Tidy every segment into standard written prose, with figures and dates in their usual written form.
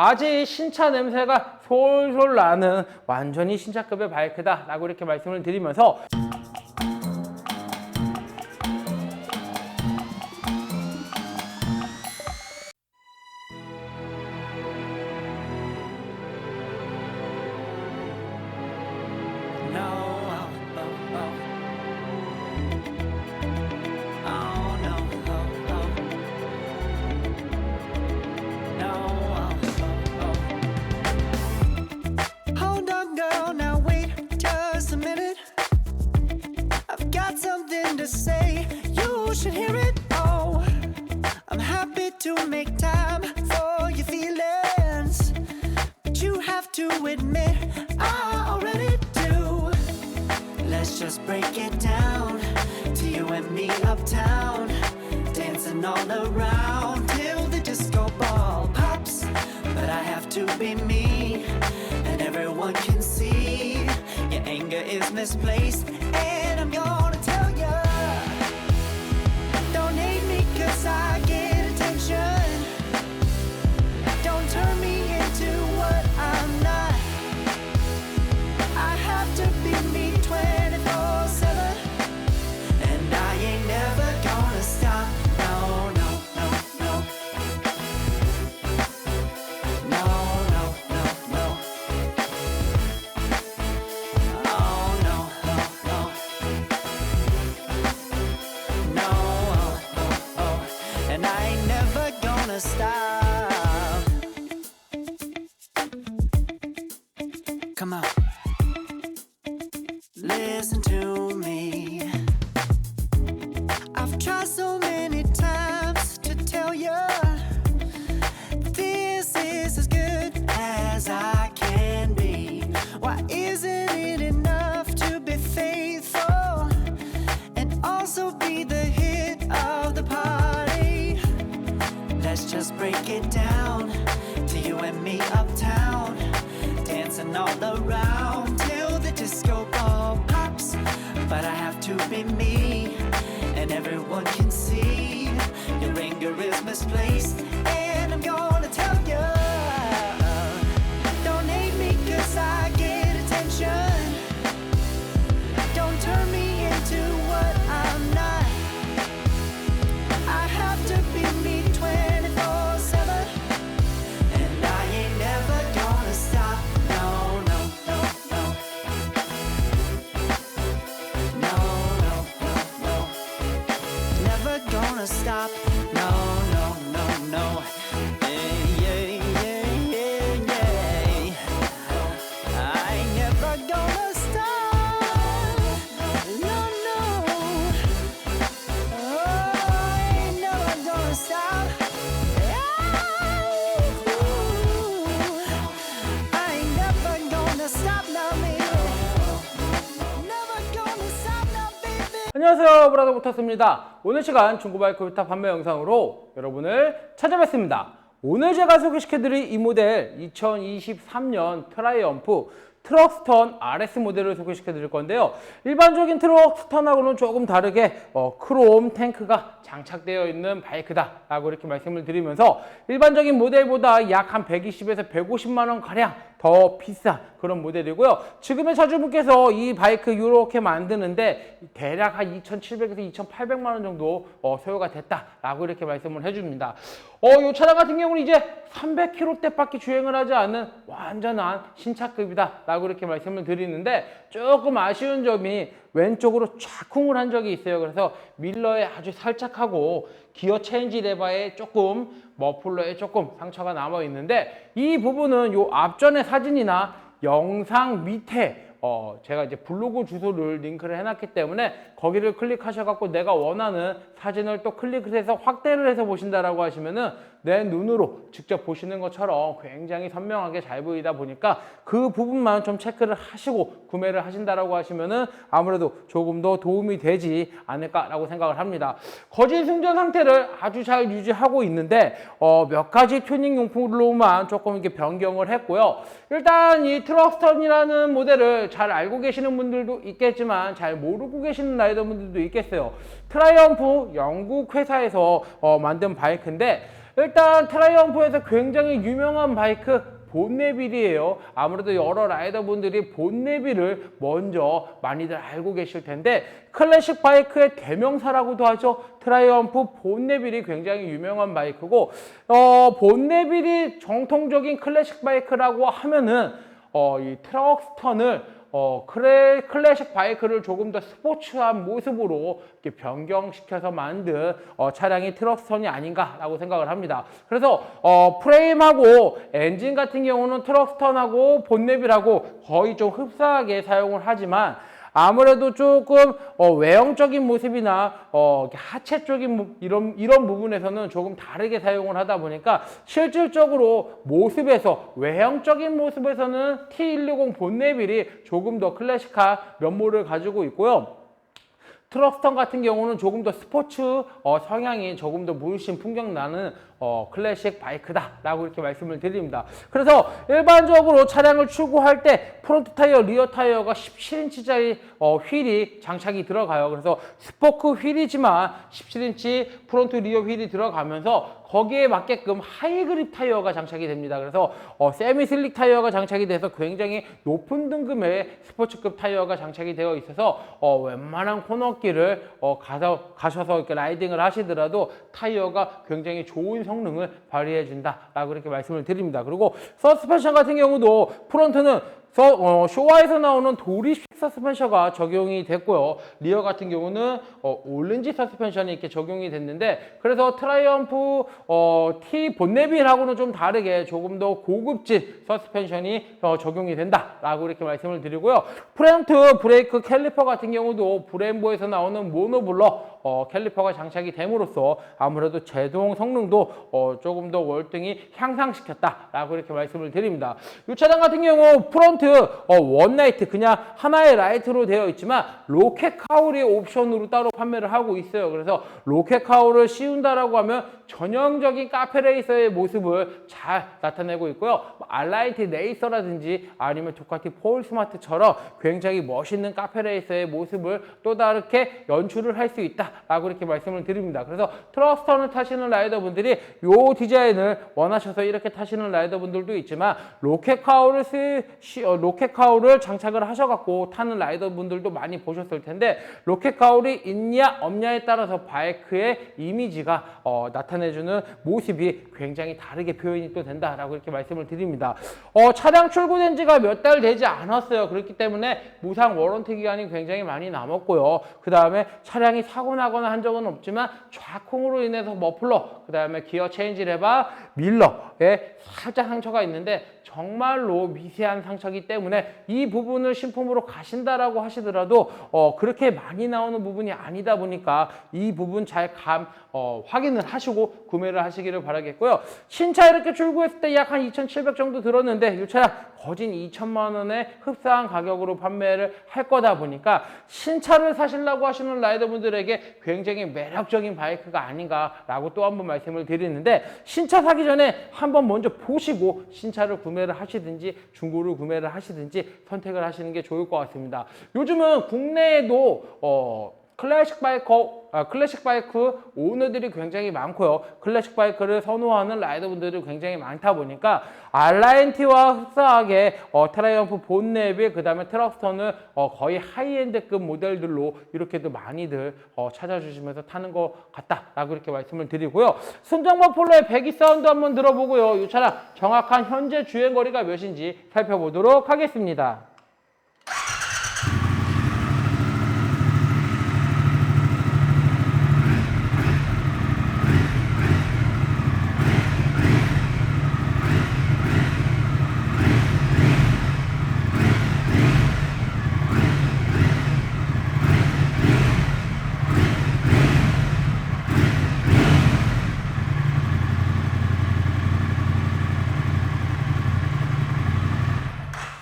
아직 신차 냄새가 솔솔 나는 완전히 신차급의 바이크다 라고 이렇게 말씀을 드리면서 Hold on, girl, now wait just a minute. I've got something to say, you should hear it. Oh, I'm happy to make time for your feelings, but you have to admit I already do. Let's just break it down to you and me uptown, dancing all around till the disco ball pops. But I have to be me, and everyone can see your anger is misplaced. And I'm gonna tell ya, don't hate me 'cause I get attention. Don't turn me into what I'm not. I have to be me 24/7, and I ain't never gonna stop. No, no, no, no. No, no, no, no. Oh, no, no, no. No, oh, oh, oh. And I ain't never gonna stop. Come on. Listen to me. I've tried so many times to tell you this is as good as I can be. Why isn't it enough to be faithful and also be the hit of the party? Let's just break it down to you and me uptown, dancing all around till the disco ball pops. But I have to be me, and everyone can see your anger is misplaced. And I'm gonna tell you, don't hate me 'cause I get attention. Don't turn me into what I'm not. I have to be me 24/7, and I ain't never gonna stop. No, no, no, no. No, no, no, no. Never gonna stop. No, no, no, no. Yeah, yeah, yeah, yeah, yeah. I ain't never gonna stop. No, no. Oh, I ain't never gonna stop. I ain't never gonna stop now, baby. Never gonna stop now, baby. 안녕하세요, 브라더 모터스입니다. 오늘 시간 중고바이크 유타 판매 영상으로 여러분을 찾아뵙습니다. 오늘 제가 소개시켜드릴 이 모델 2023년 트라이엄프 트럭스턴 RS 모델을 소개시켜 드릴 건데요. 일반적인 트럭스턴하고는 조금 다르게 크롬 탱크가 장착되어 있는 바이크다 라고 이렇게 말씀을 드리면서 일반적인 모델보다 약 한 120에서 150만 원 가량 더 비싼 그런 모델이고요. 지금의 차주분께서 이 바이크 이렇게 만드는데 대략 한 2,700에서 2,800만 원 정도 소요가 됐다라고 이렇게 말씀을 해줍니다. 이 차량 같은 경우는 이제 300km대밖에 주행을 하지 않는 완전한 신차급이다 라고 이렇게 말씀을 드리는데, 조금 아쉬운 점이 왼쪽으로 쫙쿵을 한 적이 있어요. 그래서 밀러에 아주 살짝 하고 기어 체인지 레버에 조금, 머플러에 조금 상처가 남아 있는데, 이 부분은 요 앞전의 사진이나 영상 밑에 제가 이제 블로그 주소를 링크를 해놨기 때문에 거기를 클릭하셔갖고 내가 원하는 사진을 또 클릭을 해서 확대를 해서 보신다라고 하시면은 내 눈으로 직접 보시는 것처럼 굉장히 선명하게 잘 보이다 보니까 그 부분만 좀 체크를 하시고 구매를 하신다라고 하시면은 아무래도 조금 더 도움이 되지 않을까라고 생각을 합니다. 거진 승전 상태를 아주 잘 유지하고 있는데 몇 가지 튜닝 용품으로만 조금 이렇게 변경을 했고요. 일단 이 트럭스턴이라는 모델을 잘 알고 계시는 분들도 있겠지만 잘 모르고 계시는 라이더분들도 있겠어요. 트라이엄프 영국 회사에서 만든 바이크인데, 일단 트라이엄프에서 굉장히 유명한 바이크 본네빌이에요. 아무래도 여러 라이더분들이 본네빌을 먼저 많이들 알고 계실 텐데 클래식 바이크의 대명사라고도 하죠. 트라이엄프 본네빌이 굉장히 유명한 바이크고 본네빌이 정통적인 클래식 바이크라고 하면은 이 트럭스턴을 클래식 바이크를 조금 더 스포츠한 모습으로 이렇게 변경시켜서 만든 차량이 트럭스턴이 아닌가라고 생각을 합니다. 그래서 프레임하고 엔진 같은 경우는 트럭스턴하고 본네빌하고 거의 좀 흡사하게 사용을 하지만 아무래도 조금 외형적인 모습이나 하체 쪽인 이런 부분에서는 조금 다르게 사용을 하다 보니까 실질적으로 모습에서 외형적인 모습에서는 T120 본네빌이 조금 더 클래식한 면모를 가지고 있고요. 트럭스턴 같은 경우는 조금 더 스포츠 성향이 조금 더 물씬 풍경나는 클래식 바이크다라고 이렇게 말씀을 드립니다. 그래서 일반적으로 차량을 출고할 때 프론트 타이어, 리어 타이어가 17인치짜리 휠이 장착이 들어가요. 그래서 스포크 휠이지만 17인치 프론트 리어 휠이 들어가면서 거기에 맞게끔 하이그립 타이어가 장착이 됩니다. 그래서 세미 슬릭 타이어가 장착이 돼서 굉장히 높은 등급의 스포츠급 타이어가 장착이 되어 있어서 웬만한 코너길을 가셔서 이렇게 라이딩을 하시더라도 타이어가 굉장히 좋은 성능을 발휘해 준다라고 이렇게 말씀을 드립니다. 그리고 서스펜션 같은 경우도 프론트는 쇼와에서 나오는 도리식 서스펜션가 적용이 됐고요. 리어 같은 경우는 올렌지 서스펜션이 이렇게 적용이 됐는데 그래서 트라이엄프 T 본네빌하고는 좀 다르게 조금 더 고급진 서스펜션이 적용이 된다라고 이렇게 말씀을 드리고요. 프론트 브레이크 캘리퍼 같은 경우도 브렘보에서 나오는 모노블럭 캘리퍼가 장착이 됨으로써 아무래도 제동 성능도 조금 더 월등히 향상시켰다라고 이렇게 말씀을 드립니다. 이 차량 같은 경우 프론트 원라이트 그냥 하나의 라이트로 되어 있지만 로켓 카울이 옵션으로 따로 판매를 하고 있어요. 그래서 로켓 카울을 씌운다라고 하면 전형적인 카페레이서의 모습을 잘 나타내고 있고요. 알라이트 레이서라든지 아니면 두카티 폴스마트처럼 굉장히 멋있는 카페레이서의 모습을 또 다르게 연출을 할 수 있다라고 이렇게 말씀을 드립니다. 그래서 트럭스턴을 타시는 라이더분들이 이 디자인을 원하셔서 이렇게 타시는 라이더분들도 있지만 로켓 카울을 장착을 하셔갖고 타는 라이더분들도 많이 보셨을 텐데 로켓 카울이 있냐 없냐에 따라서 바이크의 이미지가 나타내주는 모습이 굉장히 다르게 표현이 또 된다라고 이렇게 말씀을 드립니다. 차량 출고된 지가 몇 달 되지 않았어요. 그렇기 때문에 무상 워런티 기간이 굉장히 많이 남았고요. 그 다음에 차량이 사고 나거나 한 적은 없지만 좌콩으로 인해서 머플러, 그 다음에 기어 체인지 레바, 밀러에 살짝 상처가 있는데 정말로 미세한 상처이기 때문에 이 부분을 신품으로 가신다라고 하시더라도 그렇게 많이 나오는 부분이 아니다 보니까 이 부분 잘 확인을 하시고 구매를 하시기를 바라겠고요. 신차 이렇게 출고했을 때 약 한 2,700 정도 들었는데 이 차량 거진 2천만 원에 흡사한 가격으로 판매를 할 거다 보니까 신차를 사시려고 하시는 라이더분들에게 굉장히 매력적인 바이크가 아닌가라고 또 한번 말씀을 드리는데 신차 사기 전에 한번 먼저 보시고 신차를 구매를 하시든지 중고를 구매를 하시든지 선택을 하시는 게 좋을 것 같습니다. 요즘은 국내에도 클래식 바이크 오너들이 굉장히 많고요. 클래식 바이크를 선호하는 라이더분들이 굉장히 많다 보니까 알라인티와 흡사하게 트라이엄프 본네빌 그 다음에 트럭스턴을 거의 하이엔드급 모델들로 이렇게도 많이들 찾아주시면서 타는 것 같다라고 이렇게 말씀을 드리고요. 순정모 폴로의 배기 사운드 한번 들어보고요. 이 차량 정확한 현재 주행거리가 몇인지 살펴보도록 하겠습니다.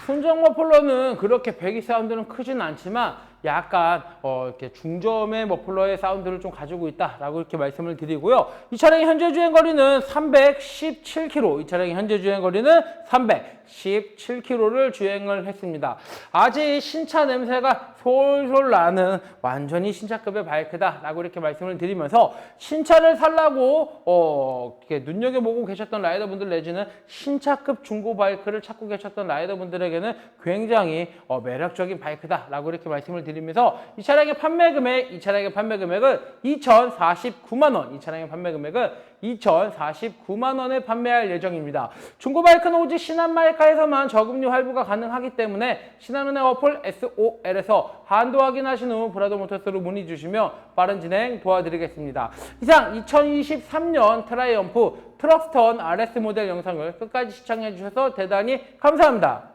순정 머플러는 그렇게 배기 사운드는 크진 않지만 약간 이렇게 중저음의 머플러의 사운드를 좀 가지고 있다라고 이렇게 말씀을 드리고요. 이 차량의 현재 주행 거리는 317km. 이 차량의 현재 주행 거리는 317km를 주행을 했습니다. 아직 신차 냄새가 솔솔 나는 완전히 신차급의 바이크다라고 이렇게 말씀을 드리면서 신차를 살라고 이렇게 눈여겨보고 계셨던 라이더분들 내지는 신차급 중고 바이크를 찾고 계셨던 라이더분들에게는 굉장히 매력적인 바이크다라고 이렇게 말씀을 드리면서 이 차량의 판매 금액은 2,049만 원. 이 차량의 판매 금액은 2,049만 원에 판매할 예정입니다. 중고 바이크는 오직 신한마이카에서만 저금리 할부가 가능하기 때문에 신한은행 어플 SOL에서 한도 확인하신 후 브라더 모터스로 문의 주시면 빠른 진행 도와드리겠습니다. 이상 2023년 트라이엄프 트럭스턴 RS 모델 영상을 끝까지 시청해 주셔서 대단히 감사합니다.